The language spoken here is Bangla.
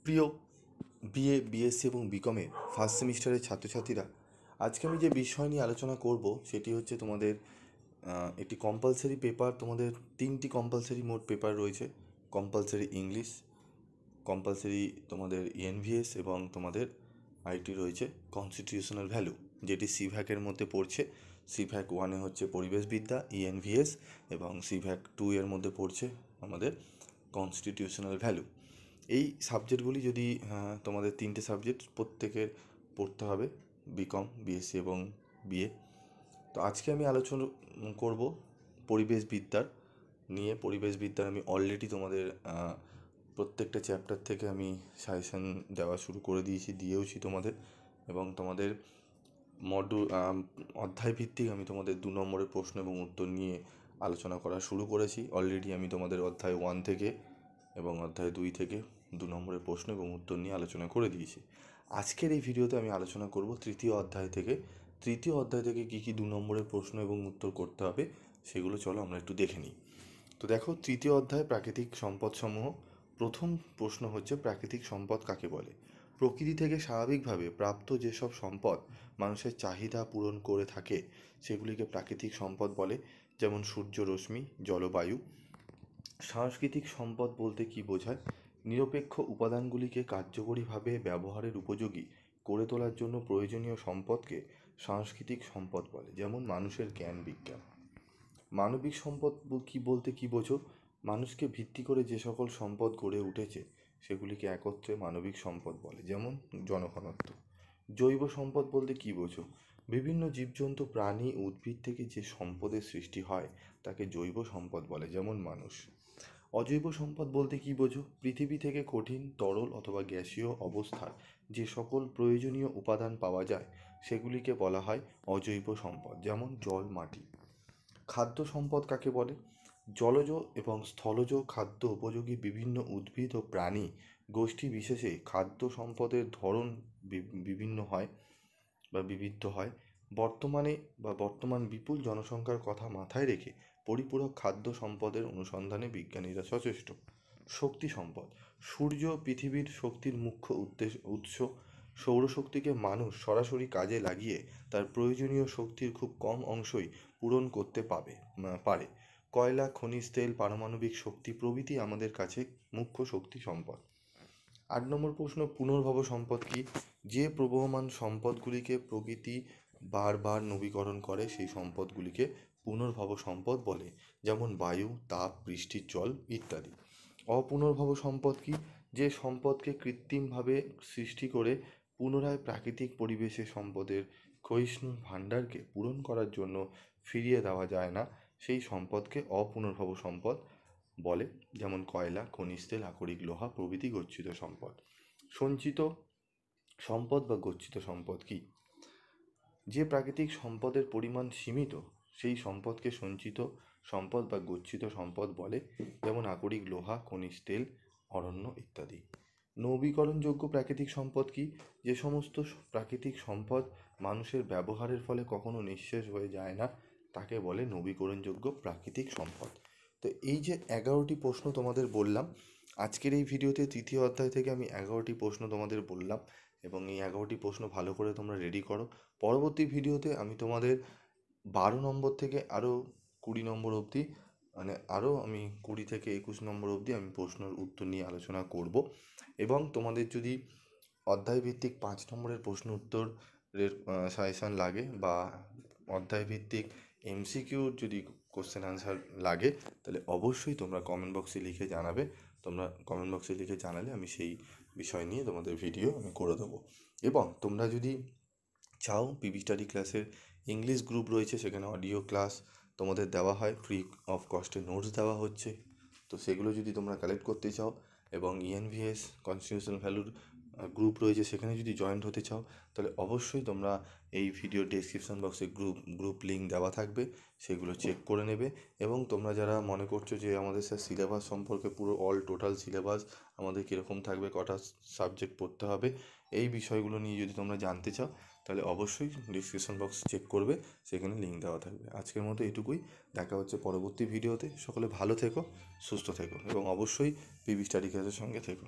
প্রিয় বিএ, বিএসসি এবং বিকমের ফার্স্ট সেমিস্টারের ছাত্রছাত্রীরা, আজকে আমি যে বিষয় নিয়ে আলোচনা করব সেটি হচ্ছে তোমাদের একটি কম্পালসারি পেপার। তোমাদের 3টি কম্পালসারি মোট পেপার রয়েছে। কম্পালসারি ইংলিশ, কম্পালসারি তোমাদের ইএনভিএস এবং তোমাদের আইটি রয়েছে কনস্টিটিউশনাল ভ্যালু, যেটি সিভ্যাকের মধ্যে পড়ছে। সিভ্যাক 1-এ হচ্ছে পরিবেশবিদ্যা ইএনভিএস, এবং সিভ্যাক 2 এর মধ্যে পড়ছে আমাদের কনস্টিটিউশনাল ভ্যালু। এই সাবজেক্টগুলি যদি তোমাদের 3টে সাবজেক্ট প্রত্যেকের পড়তে হবে, বিকম, বিএসসি এবং বিএ। তো আজকে আমি আলোচনা করব পরিবেশবিদ্যার নিয়ে। পরিবেশবিদ্যার আমি অলরেডি তোমাদের প্রত্যেকটা চ্যাপ্টার থেকে আমি সাজেশন দেওয়া শুরু করে দিয়েওছি তোমাদের, এবং তোমাদের অধ্যায়ভিত্তিক আমি তোমাদের 2 নম্বরের প্রশ্ন এবং উত্তর নিয়ে আলোচনা করা শুরু করেছি। অলরেডি আমি তোমাদের অধ্যায় 1 থেকে এবং অধ্যায় 2 থেকে 2 নম্বরের প্রশ্ন এবং উত্তর নিয়ে আলোচনা করে দিয়েছি। আজকের এই ভিডিওতে আমি আলোচনা করব তৃতীয় অধ্যায় থেকে কী কী 2 নম্বরের প্রশ্ন এবং উত্তর করতে হবে সেগুলো চলো আমরা একটু দেখে নিই। তো দেখো, তৃতীয় অধ্যায় প্রাকৃতিক সম্পদসমূহ। প্রথম প্রশ্ন হচ্ছে, প্রাকৃতিক সম্পদ কাকে বলে? প্রকৃতি থেকে স্বাভাবিকভাবে প্রাপ্ত যেসব সম্পদ মানুষের চাহিদা পূরণ করে থাকে সেগুলিকে প্রাকৃতিক সম্পদ বলে, যেমন সূর্য রশ্মি, জলবায়ু। সাংস্কৃতিক সম্পদ বলতে কী বোঝায়? নিরপেক্ষ উপাদানগুলিকে কার্যকরীভাবে ব্যবহারের উপযোগী করে তোলার জন্য প্রয়োজনীয় সম্পদকে সাংস্কৃতিক সম্পদ বলে, যেমন মানুষের জ্ঞান বিজ্ঞান। মানবিক সম্পদ বলতে কী বোঝো? মানুষকে ভিত্তি করে যে সকল সম্পদ গড়ে উঠেছে সেগুলিকে একত্রে মানবিক সম্পদ বলে, যেমন জনঘনত্ব। জৈব সম্পদ বলতে কী বোঝো? বিভিন্ন জীবজন্তু, প্রাণী, উদ্ভিদ থেকে যে সম্পদের সৃষ্টি হয় তাকে জৈব সম্পদ বলে, যেমন মানুষ। অজৈব সম্পদ বলতে কী বোঝো? পৃথিবী থেকে কঠিন, তরল অথবা গ্যাসীয় অবস্থার যে সকল প্রয়োজনীয় উপাদান পাওয়া যায় সেগুলিকে বলা হয় অজৈব সম্পদ, যেমন জল, মাটি। খাদ্য সম্পদ কাকে বলে? জলজ এবং স্থলজ খাদ্য উপযোগী বিভিন্ন উদ্ভিদ ও প্রাণী গোষ্ঠী বিশেষে খাদ্য সম্পদের ধরন বিভিন্ন হয় বা বিবিধ হয়। বর্তমান বিপুল জনসংখ্যার কথা মাথায় রেখে পরিপূরক খাদ্য সম্পদের অনুসন্ধানে বিজ্ঞানীরা সচেষ্ট। শক্তি সম্পদ। সূর্য পৃথিবীর শক্তির মুখ্য উৎস। সৌরশক্তিকে মানুষ সরাসরি কাজে লাগিয়ে তার প্রয়োজনীয় শক্তির খুব কম অংশই পূরণ করতে পারে। কয়লা, খনিজ তেল, পারমাণবিক শক্তি প্রভৃতি আমাদের কাছে মুখ্য শক্তি সম্পদ। 8 নম্বর প্রশ্ন, পুনর্ভব সম্পদ কি? যে প্রবহমান সম্পদগুলিকে প্রকৃতি বারবার নবীকরণ করে সেই সম্পদগুলিকে পুনর্ভব সম্পদ বলে, যেমন বায়ু, তাপ, বৃষ্টির জল ইত্যাদি। অপুনর্ভব সম্পদ কি? যে সম্পদকে কৃত্রিমভাবে সৃষ্টি করে পুনরায় প্রাকৃতিক পরিবেশে সম্পদের ক্ষয়িষ্ণু ভাণ্ডারকে পূরণ করার জন্য ফিরিয়ে দেওয়া যায় না সেই সম্পদকে অপুনর্ভব সম্পদ বলে, যেমন কয়লা, খনিজ তেল, আকরিক লোহা প্রভৃতি গচ্ছিত সম্পদ। সঞ্চিত সম্পদ বা গচ্ছিত সম্পদ কি? যে প্রাকৃতিক সম্পদের পরিমাণ সীমিত সেই সম্পদকে সঞ্চিত সম্পদ বা গচ্ছিত সম্পদ বলে, যেমন আকরিক লোহা, খনিজ তেল, অরণ্য ইত্যাদি। নবীকরণযোগ্য প্রাকৃতিক সম্পদ কি? যে সমস্ত প্রাকৃতিক সম্পদ মানুষের ব্যবহারের ফলে কখনো নিঃশেষ হয়ে যায় না তাকে বলে নবীকরণযোগ্য প্রাকৃতিক সম্পদ। তো এই যে 11টি প্রশ্ন তোমাদের বললাম, আজকের এই ভিডিওতে তৃতীয় অধ্যায় থেকে আমি 11টি প্রশ্ন তোমাদের বললাম, এবং এই 11টি প্রশ্ন ভালো করে তোমরা রেডি করো। পরবর্তী ভিডিওতে আমি তোমাদের 12 নম্বর থেকে আরও 20 নম্বর অবধি, আরও আমি 20 থেকে 21 নম্বর অবধি আমি প্রশ্নের উত্তর নিয়ে আলোচনা করব। এবং তোমাদের যদি অধ্যায়ভিত্তিক 5 নম্বরের প্রশ্ন উত্তরের সাজেশান লাগে বা অধ্যায়ভিত্তিক এমসিকিউর যদি কোশ্চেন আনসার লাগে, তাহলে অবশ্যই তোমরা কমেন্ট বক্সে লিখে জানাবে। তোমরা কমেন্ট বক্সে লিখে জানালে আমি সেই বিষয় নিয়ে তোমাদের ভিডিও আমি করে দেবো। এবং তোমরা যদি চাও, পিবি স্টাডি ক্লাসের ইংলিশ গ্রুপ রয়েছে, সেখানে অডিও ক্লাস তোমাদের দেওয়া হয়, ফ্রি অফ কস্টে নোটস দেওয়া হচ্ছে। তো সেগুলো যদি তোমরা কালেক্ট করতে চাও, এবং ইএনভিএস কনস্টিটিউশনাল ভ্যালুর গ্রুপ রয়েছে সেখানে যদি জয়েন্ট হতে চাও, তাহলে অবশ্যই তোমরা এই ভিডিও ডেসক্রিপশন বক্সে গ্রুপ লিঙ্ক দেওয়া থাকবে, সেগুলো চেক করে নেবে। এবং তোমরা যারা মনে করছো যে আমাদের স্যার সিলেবাস সম্পর্কে পুরো টোটাল সিলেবাস আমাদের কীরকম থাকবে, কটা সাবজেক্ট পড়তে হবে, এই বিষয়গুলো নিয়ে যদি তোমরা জানতে চাও, তাহলে অবশ্যই ডিসক্রিপশন বক্স চেক করবে, সেখানে লিঙ্ক দেওয়া থাকবে। আজকের মতো এটুকুই, দেখা হচ্ছে পরবর্তী ভিডিওতে। সকলে ভালো থেকো, সুস্থ থেকো, এবং অবশ্যই পিবি স্টাডি ক্লাসের সঙ্গে থেকো।